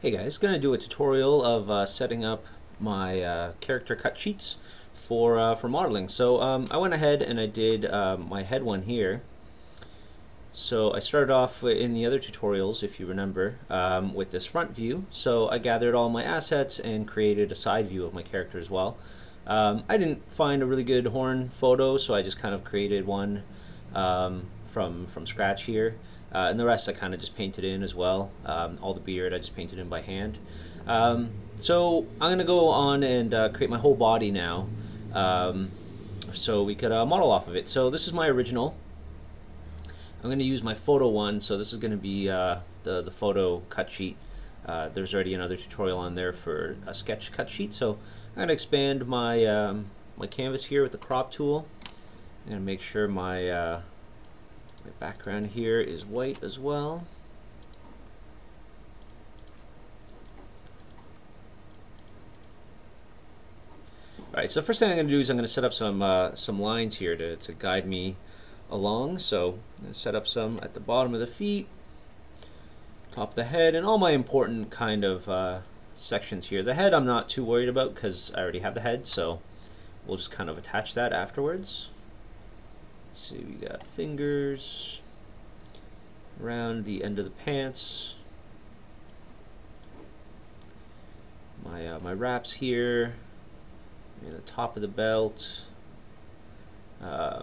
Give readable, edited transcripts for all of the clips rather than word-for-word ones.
Hey guys, gonna do a tutorial of setting up my character cut sheets for modeling. So I went ahead and I did my head one here. So I started off in the other tutorials, if you remember, with this front view. So I gathered all my assets and created a side view of my character as well. I didn't find a really good horn photo, so I just kind of created one from scratch here. And the rest I kind of just painted in as well. All the beard I just painted in by hand. So I'm going to go on and create my whole body now, so we could model off of it. So this is my original. I'm going to use my photo one, so this is going to be the photo cut sheet. There's already another tutorial on there for a sketch cut sheet, so I'm going to expand my my canvas here with the crop tool. I'm going to make sure my background here is white as well. Alright, so the first thing I'm going to do is I'm going to set up some lines here to guide me along. So I'm going to set up some at the bottom of the feet, top of the head, and all my important kind of sections here. The head I'm not too worried about because I already have the head, so we'll just kind of attach that afterwards. Let's see, we got fingers around the end of the pants, my wraps here, and the top of the belt, my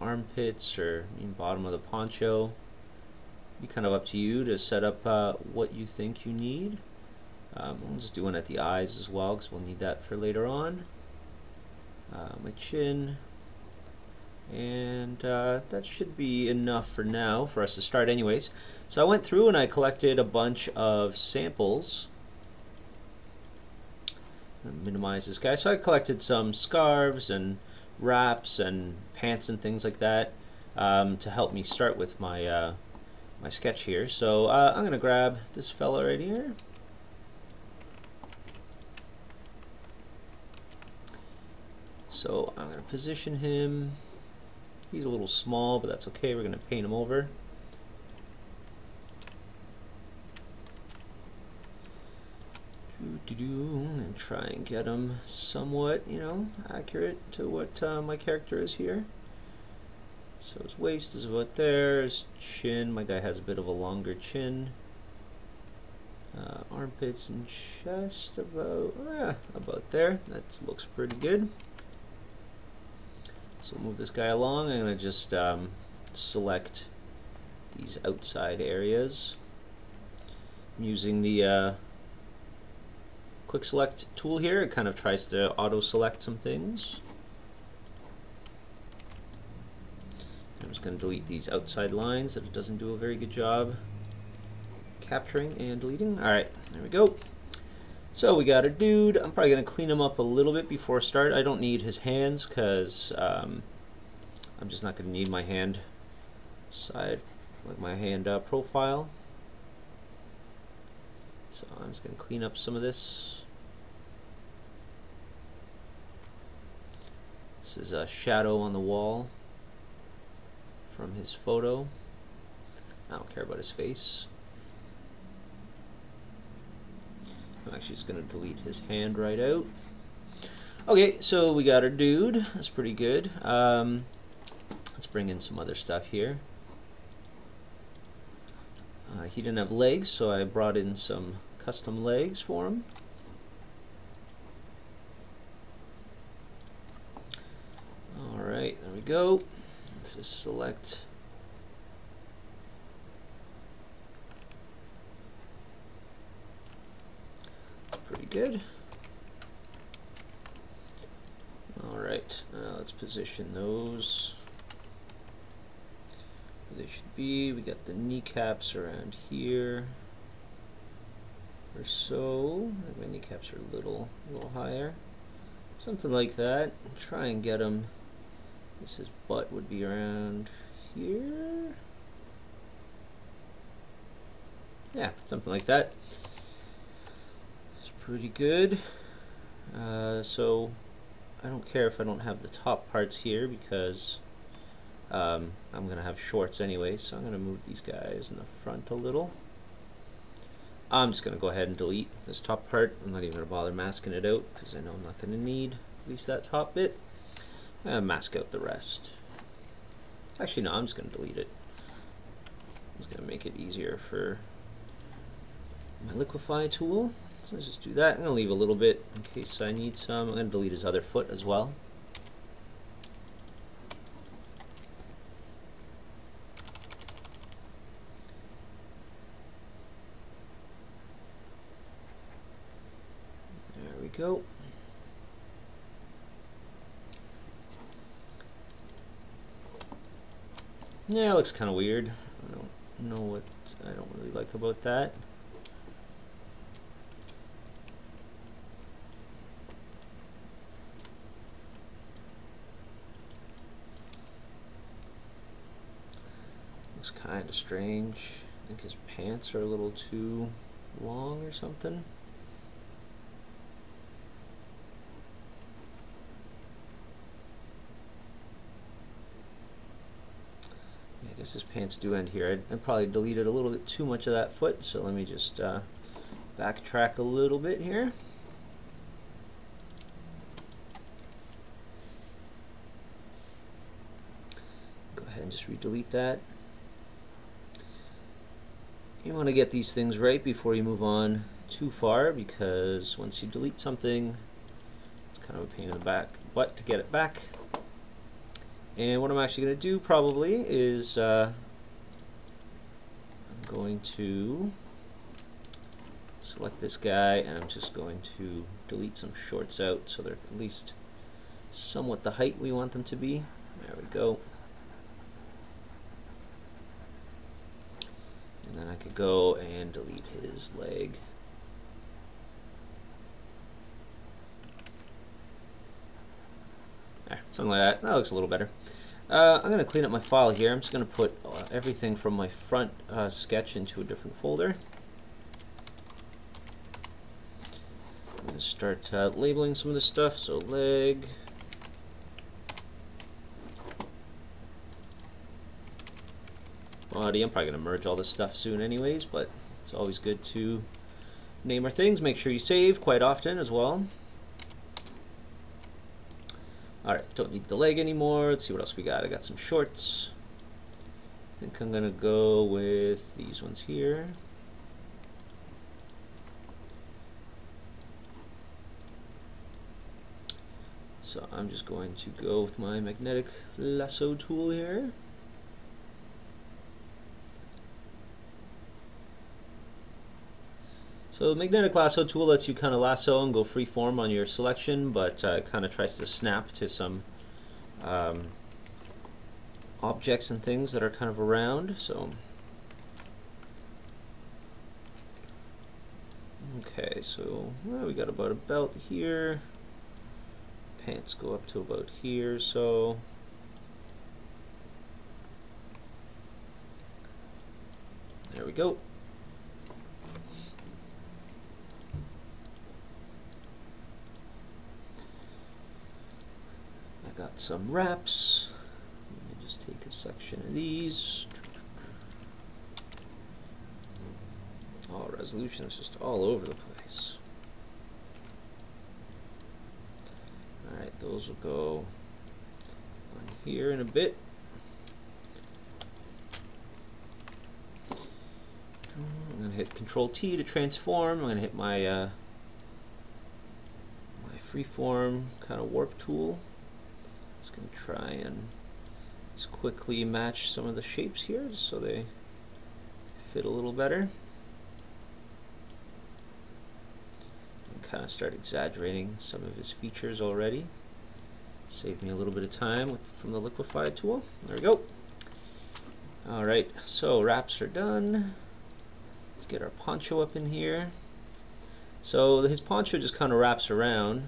armpits or bottom of the poncho. Be kind of up to you to set up what you think you need. I'm just doing at the eyes as well because we'll need that for later on. My chin, and that should be enough for now for us to start anyways. So I went through and I collected a bunch of samples. Minimize this guy. So I collected some scarves and wraps and pants and things like that to help me start with my my sketch here. So I'm gonna grab this fella right here. So I'm gonna position him. He's a little small, but that's okay. We're gonna paint him over. And try and get him somewhat, accurate to what my character is here. So his waist is about there. His chin, my guy has a bit of a longer chin. Armpits and chest about there. That looks pretty good. So we'll move this guy along. I'm going to just select these outside areas. I'm using the quick select tool here. It kind of tries to auto select some things. I'm just going to delete these outside lines that it doesn't do a very good job capturing and deleting. Alright, there we go. So we got our dude. I'm probably going to clean him up a little bit before I start. I don't need his hands because I'm just not going to need my hand side, like my hand profile. So I'm just going to clean up some of this. This is a shadow on the wall from his photo. I don't care about his face. I'm actually just going to delete his hand right out. Okay, so we got our dude. That's pretty good. Let's bring in some other stuff here. He didn't have legs, so I brought in some custom legs for him. Alright, there we go. Let's just select pretty good. Alright, now let's position those where they should be. We got the kneecaps around here or so. I think my kneecaps are a little higher. Something like that. Try and get them. I guess his butt would be around here. Yeah, something like that. It's pretty good. So I don't care if I don't have the top parts here because I'm going to have shorts anyway, so I'm going to move these guys in the front a little. I'm just going to go ahead and delete this top part. I'm not even going to bother masking it out because I know I'm not going to need at least that top bit. And mask out the rest. Actually, no, I'm just going to delete it. I'm just going to make it easier for my liquefy tool. So let's just do that. I'm going to leave a little bit in case I need some. I'm going to delete his other foot as well. There we go. Yeah, it looks kind of weird. I don't know what I don't really like about that. Looks kind of strange. I think his pants are a little too long or something. Yeah, I guess his pants do end here. I probably deleted a little bit too much of that foot, so let me just backtrack a little bit here. Go ahead and just re-delete that. You want to get these things right before you move on too far, because once you delete something, it's kind of a pain in the butt to get it back. And what I'm actually going to do probably is I'm going to select this guy, and I'm just going to delete some shorts out so they're at least somewhat the height we want them to be. There we go. And then I could go and delete his leg. There, something like that. That looks a little better. I'm going to clean up my file here. I'm just going to put everything from my front sketch into a different folder. I'm going to start labeling some of this stuff. So leg, body. I'm probably going to merge all this stuff soon anyways, but it's always good to name our things. Make sure you save quite often as well. Alright, don't need the leg anymore. Let's see what else we got. I got some shorts. I think I'm going to go with these ones here. So I'm just going to go with my magnetic lasso tool here. So the magnetic lasso tool lets you kind of lasso and go free form on your selection, but kind of tries to snap to some objects and things that are kind of around. So okay, so well, we got about a belt here. Pants go up to about here, so there we go. I got some wraps. Let me just take a section of these. Oh, resolution is just all over the place. Alright, those will go on here in a bit. I'm going to hit Control T to transform. I'm going to hit my my freeform kind of warp tool. Just going to try and just quickly match some of the shapes here just so they fit a little better. And kind of start exaggerating some of his features already. Save me a little bit of time from the liquefy tool. There we go. Alright, so wraps are done. Let's get our poncho up in here. So his poncho just kind of wraps around.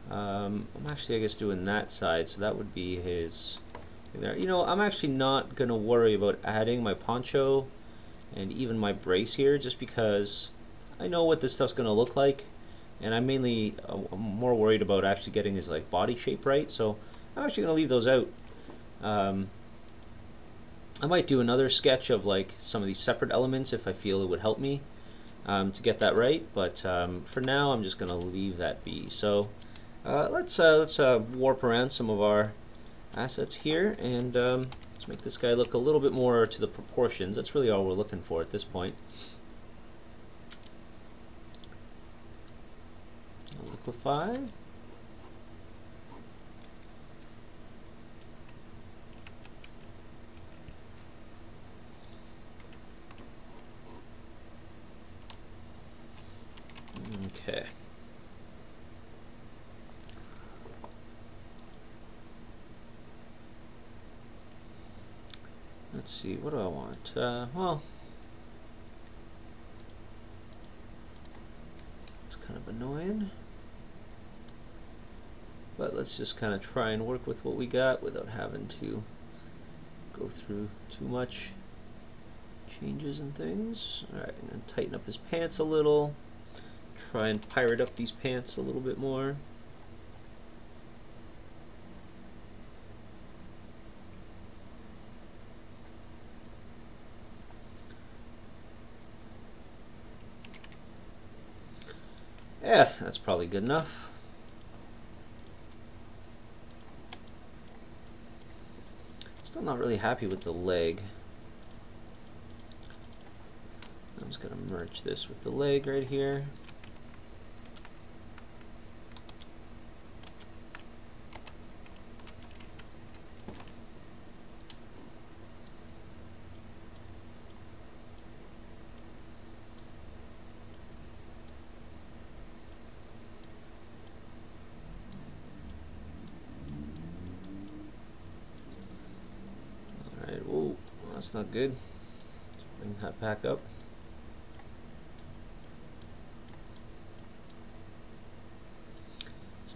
I'm actually, I guess, doing that side, so that would be his thing there. You know, I'm actually not going to worry about adding my poncho and even my brace here, just because I know what this stuff's going to look like, and I'm mainly more worried about actually getting his like body shape right, so I'm actually going to leave those out. I might do another sketch of like some of these separate elements if I feel it would help me, to get that right, but for now I'm just going to leave that be. So let's warp around some of our assets here, and let's make this guy look a little bit more to the proportions. That's really all we're looking for at this point. Liquefy. Okay. Let's see, what do I want? Well, it's kind of annoying, but let's just kind of try and work with what we got without having to go through too much changes and things. Alright, I'm going to tighten up his pants a little, try and pirate up these pants a little bit more. Yeah, that's probably good enough. Still not really happy with the leg. I'm just going to merge this with the leg right here. Alright, whoa, that's not good. Let's bring that back up.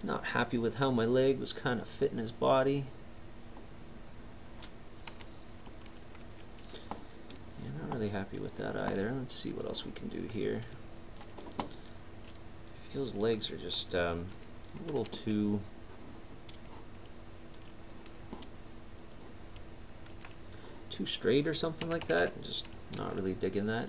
Not happy with how my leg was kind of fitting his body. Yeah, not really happy with that either. Let's see what else we can do here. Feels legs are just a little too straight or something like that. Just not really digging that.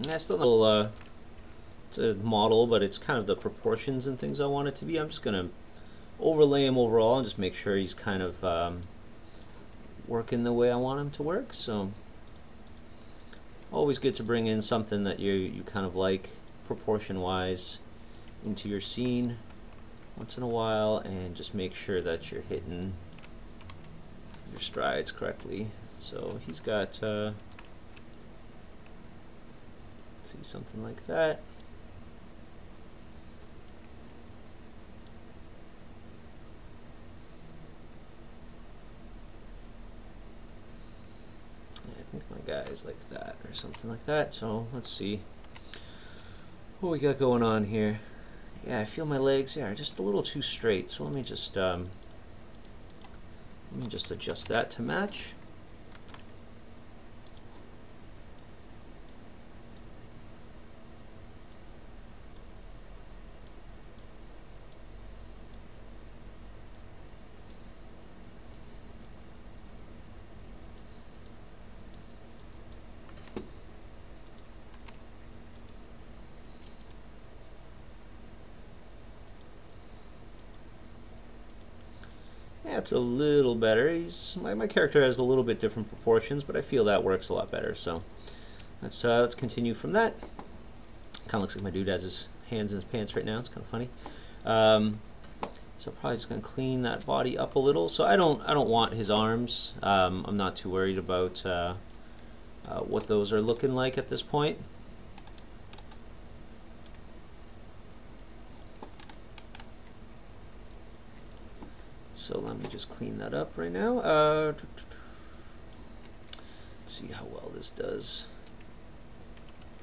I still know it's a model, but it's kind of the proportions and things I want it to be. I'm just gonna overlay him overall and just make sure he's kind of working the way I want him to work. So always good to bring in something that you kind of like proportion wise into your scene once in a while, and just make sure that you're hitting your strides correctly. So he's got see, something like that. Yeah, I think my guy is like that or something like that. So let's see what we got going on here. Yeah, I feel my legs are just a little too straight. So let me just adjust that to match. Yeah, it's a little better. My character has a little bit different proportions, but I feel that works a lot better. So let's continue from that. Kind of looks like my dude has his hands in his pants right now. It's kind of funny. So probably just gonna clean that body up a little. So I don't want his arms. I'm not too worried about what those are looking like at this point. So let me just clean that up right now. Let's see how well this does.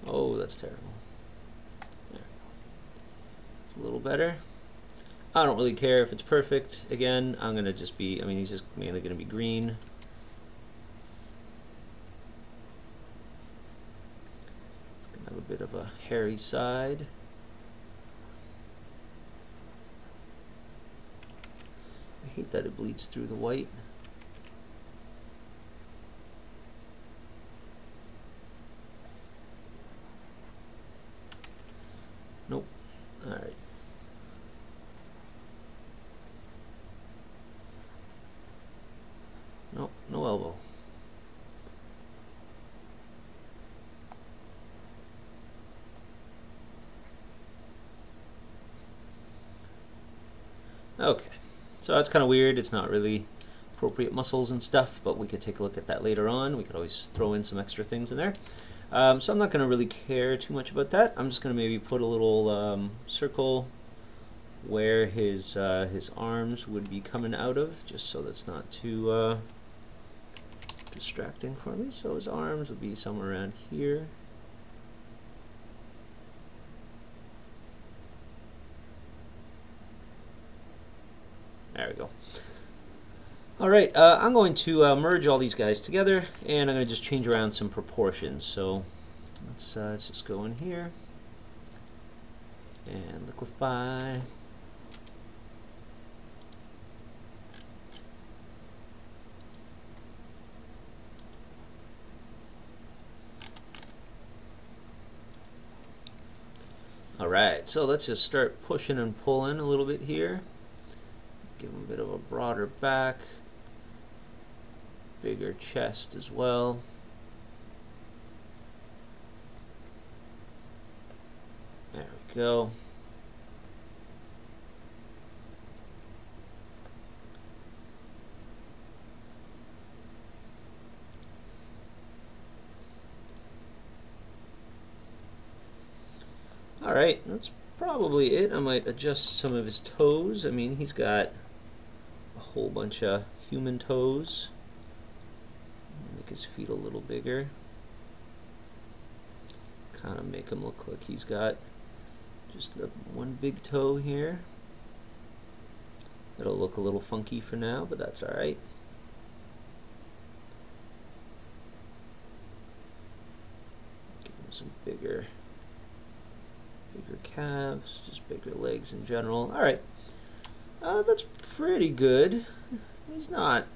Oh, that's terrible. There we go. It's a little better. I don't really care if it's perfect. Again, I'm gonna just be, I mean, he's just mainly gonna be green. It's gonna have a bit of a hairy side. I hate that it bleeds through the white. Nope. Alright. Nope, no elbow. Okay, so that's kind of weird. It's not really appropriate muscles and stuff, but we could take a look at that later on. We could always throw in some extra things in there. So I'm not going to really care too much about that. I'm just going to maybe put a little circle where his arms would be coming out of, just so that's not too distracting for me. So his arms would be somewhere around here. There we go. Alright, I'm going to merge all these guys together, and I'm going to just change around some proportions. So let's just go in here and liquefy. Alright, so let's just start pushing and pulling a little bit here. Give him a bit of a broader back, bigger chest as well. There we go. Alright, that's probably it. I might adjust some of his toes. I mean, he's got a whole bunch of human toes. Make his feet a little bigger. Kind of make him look like he's got just one big toe here. It'll look a little funky for now, but that's alright. Give him some bigger calves, just bigger legs in general. Alright, that's pretty good. He's not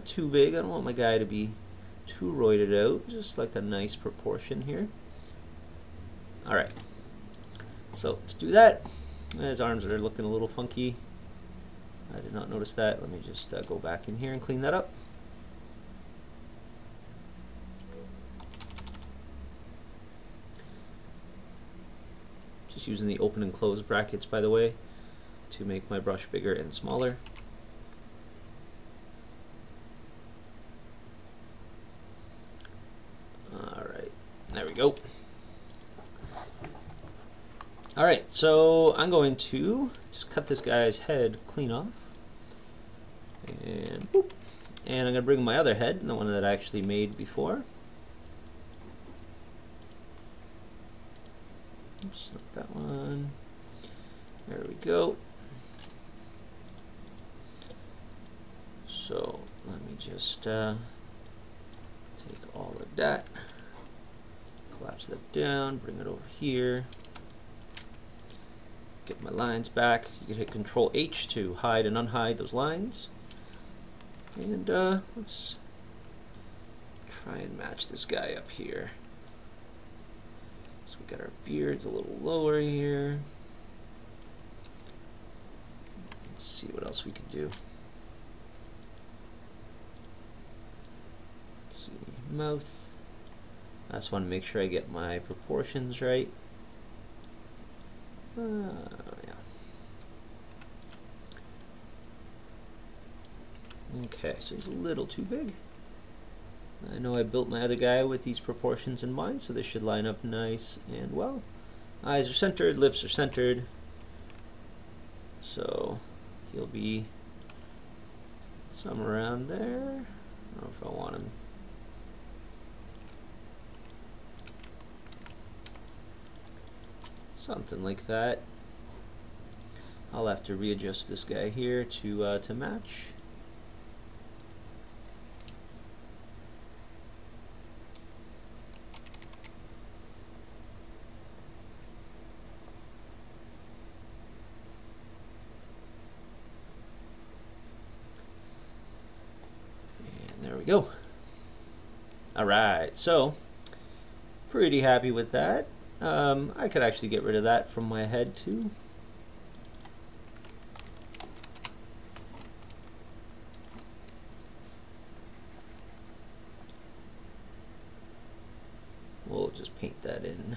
too big. I don't want my guy to be too roided out, just like a nice proportion here. Alright, so let's do that. His arms are looking a little funky. I did not notice that. Let me just go back in here and clean that up. Just using the open and close brackets, by the way, to make my brush bigger and smaller. Alright, there we go. Alright, so I'm going to just cut this guy's head clean off. And boop. And I'm going to bring my other head, the one that I actually made before. Oops, not that one. There we go. So let me just take all of that, collapse that down, bring it over here, get my lines back. You can hit Control H to hide and unhide those lines. And let's try and match this guy up here. So we got our beards a little lower here. Let's see what else we can do. Let's see, mouth. I just want to make sure I get my proportions right. Yeah. Okay, so he's a little too big. I know I built my other guy with these proportions in mind, so this should line up nice and well. Eyes are centered, lips are centered, so he'll be somewhere around there. I don't know if if I want him. Something like that. I'll have to readjust this guy here to match. And there we go. Alright, so pretty happy with that. I could actually get rid of that from my head too. We'll just paint that in.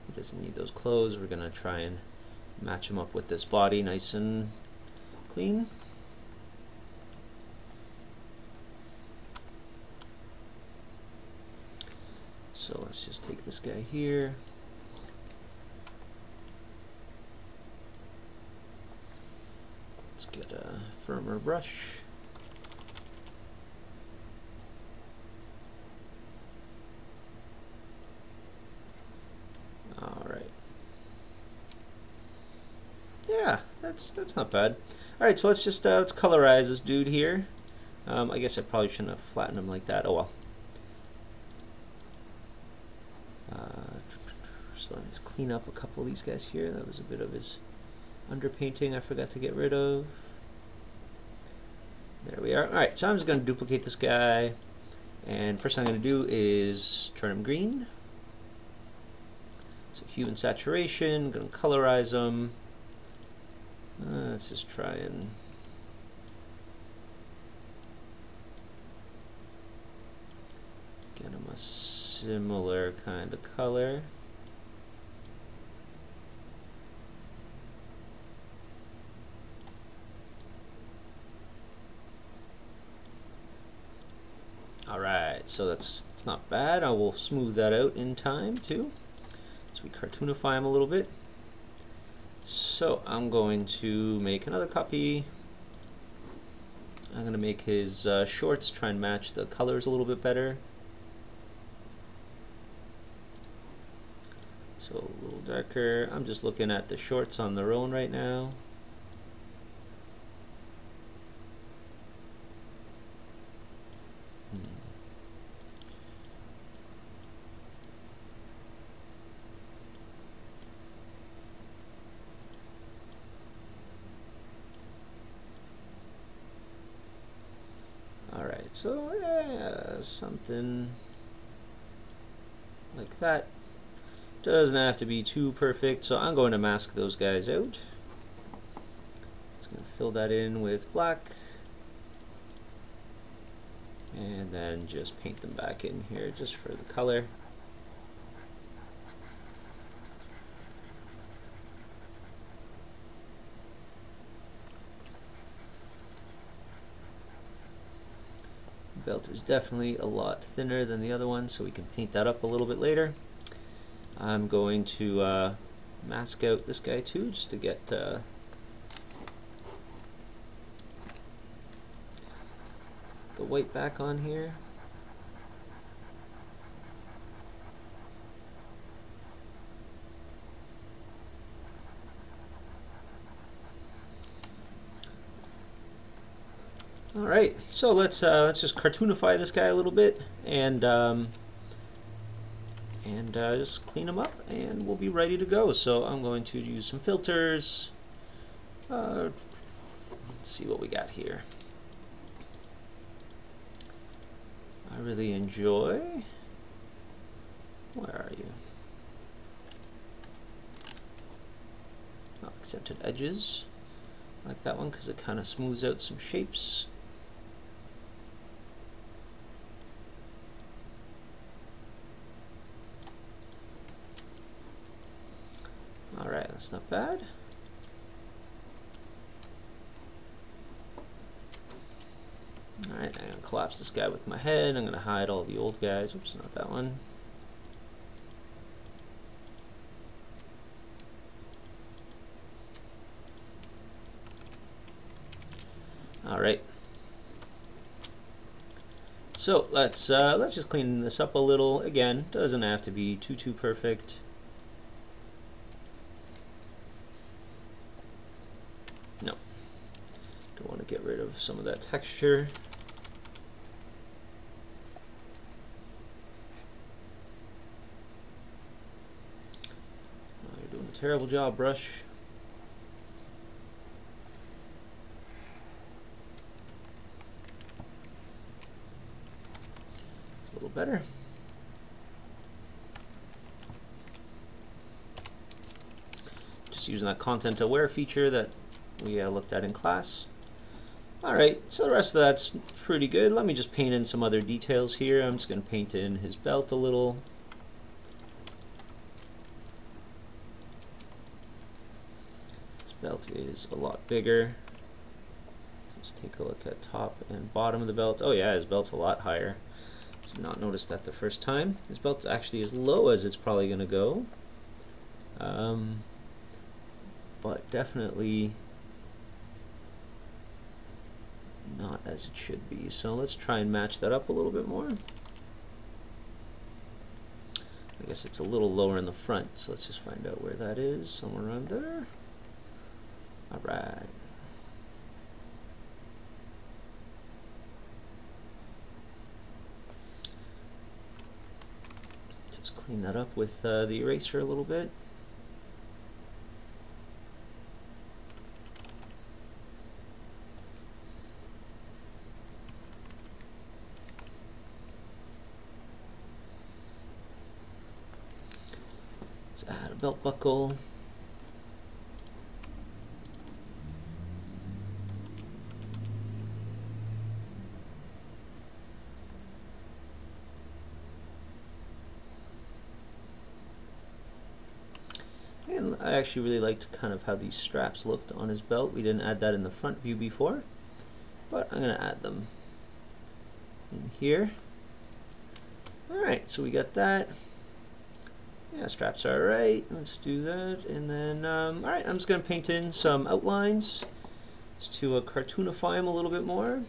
He doesn't need those clothes. We're gonna try and match him up with this body nice and clean. So let's just take this guy here. Let's get a firmer brush. Alright. Yeah, that's not bad. Alright, so let's just let's colorize this dude here. I guess I probably shouldn't have flattened him like that. Oh well. So let's clean up a couple of these guys here. That was a bit of his underpainting I forgot to get rid of. There we are. Alright, so I'm just going to duplicate this guy. And first thing I'm going to do is turn him green. So hue and saturation, I'm going to colorize him. Let's just try and get him a similar kind of color. Alright, so that's not bad. I will smooth that out in time too. So we cartoonify him a little bit. So I'm going to make another copy. I'm going to make his shorts try and match the colors a little bit better. So a little darker. I'm just looking at the shorts on their own right now. Alright, so yeah, something like that. Doesn't have to be too perfect, so I'm going to mask those guys out. Just going to fill that in with black. And then just paint them back in here just for the color. Belt is definitely a lot thinner than the other one, so we can paint that up a little bit later. I'm going to mask out this guy too, just to get the white back on here. Alright, so let's just cartoonify this guy a little bit and just clean him up, and we'll be ready to go. So I'm going to use some filters. Let's see what we got here. I really enjoy. Where are you? Oh, accented edges. I like that one because it kind of smooths out some shapes. Alright, that's not bad. Alright, I'm going to collapse this guy with my head. I'm going to hide all the old guys. Oops, not that one. Alright. So let's just clean this up a little. Again, doesn't have to be too perfect. No, don't want to get rid of some of that texture. Oh, you're doing a terrible job, brush. It's a little better. Just using that content aware feature that we looked at in class. Alright, so the rest of that's pretty good. Let me just paint in some other details here. I'm just going to paint in his belt a little. His belt is a lot bigger. Let's take a look at top and bottom of the belt. Oh yeah, his belt's a lot higher. Did not notice that the first time. His belt's actually as low as it's probably going to go. But definitely not as it should be. So let's try and match that up a little bit more. I guess it's a little lower in the front, so let's just find out where that is. Somewhere around there. Alright. Just clean that up with the eraser a little bit. Let's add a belt buckle. And I actually really liked kind of how these straps looked on his belt. We didn't add that in the front view before, but I'm going to add them in here. Alright, so we got that. Yeah, straps are alright. Let's do that. And then, alright, I'm just going to paint in some outlines just to cartoonify them a little bit more.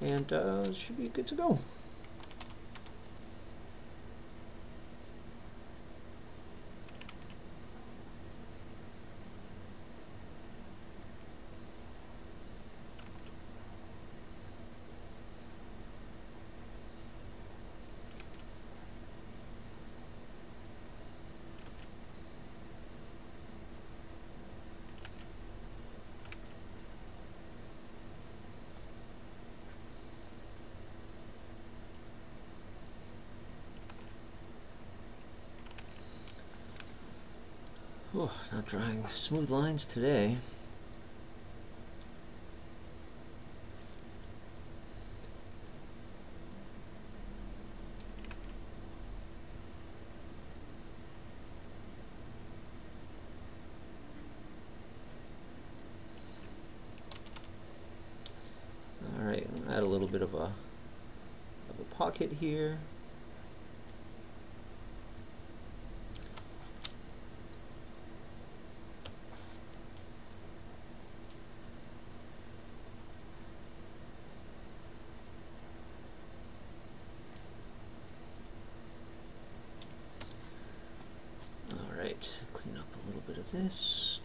And should be good to go. Oh, not drawing smooth lines today. Alright, add a little bit of a pocket here. Alright, clean up a little bit of this.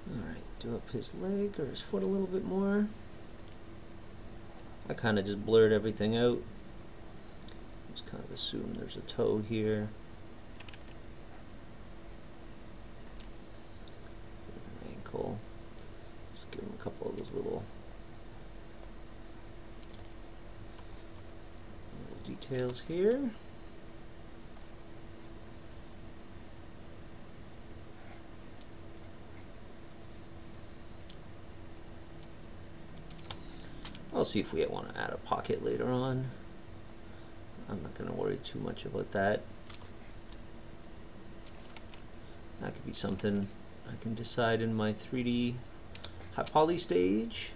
Alright, do up his leg or his foot a little bit more. I kind of just blurred everything out. Just kind of assume there's a toe here. An ankle. Just give him a couple of those little details here. I'll see if we want to add a pocket later on. I'm not going to worry too much about that. That could be something I can decide in my 3D hot poly stage.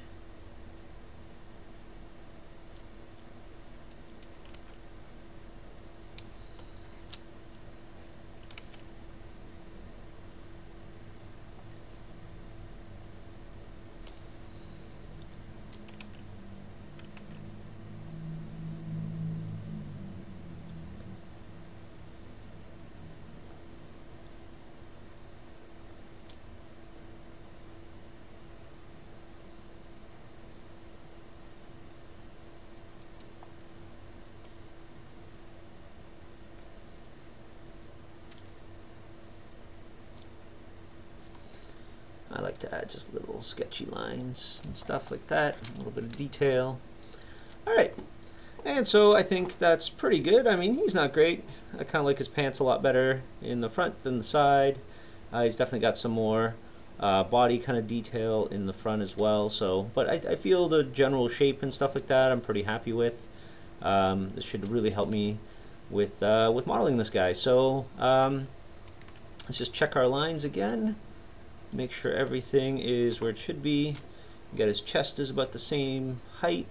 I like to add just little sketchy lines and stuff like that, a little bit of detail. Alright, and so I think that's pretty good. I mean, he's not great. I kind of like his pants a lot better in the front than the side. He's definitely got some more body kind of detail in the front as well. So, but I feel the general shape and stuff like that I'm pretty happy with. This should really help me with modeling this guy. So let's just check our lines again. Make sure everything is where it should be. Got his chest is about the same height.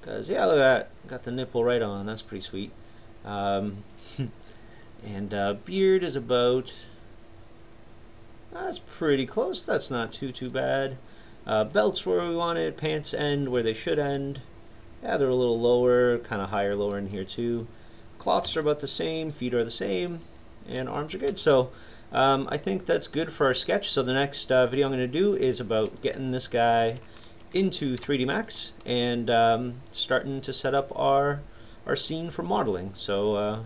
Because, yeah, look at that. Got the nipple right on. That's pretty sweet. And beard is about... That's pretty close. That's not too bad. Belts where we want it. Pants end where they should end. Yeah, they're a little lower. Kind of higher, lower in here, too. Cloths are about the same. Feet are the same. And arms are good. So... I think that's good for our sketch. So the next video I'm going to do is about getting this guy into 3D Max and starting to set up our scene for modeling. So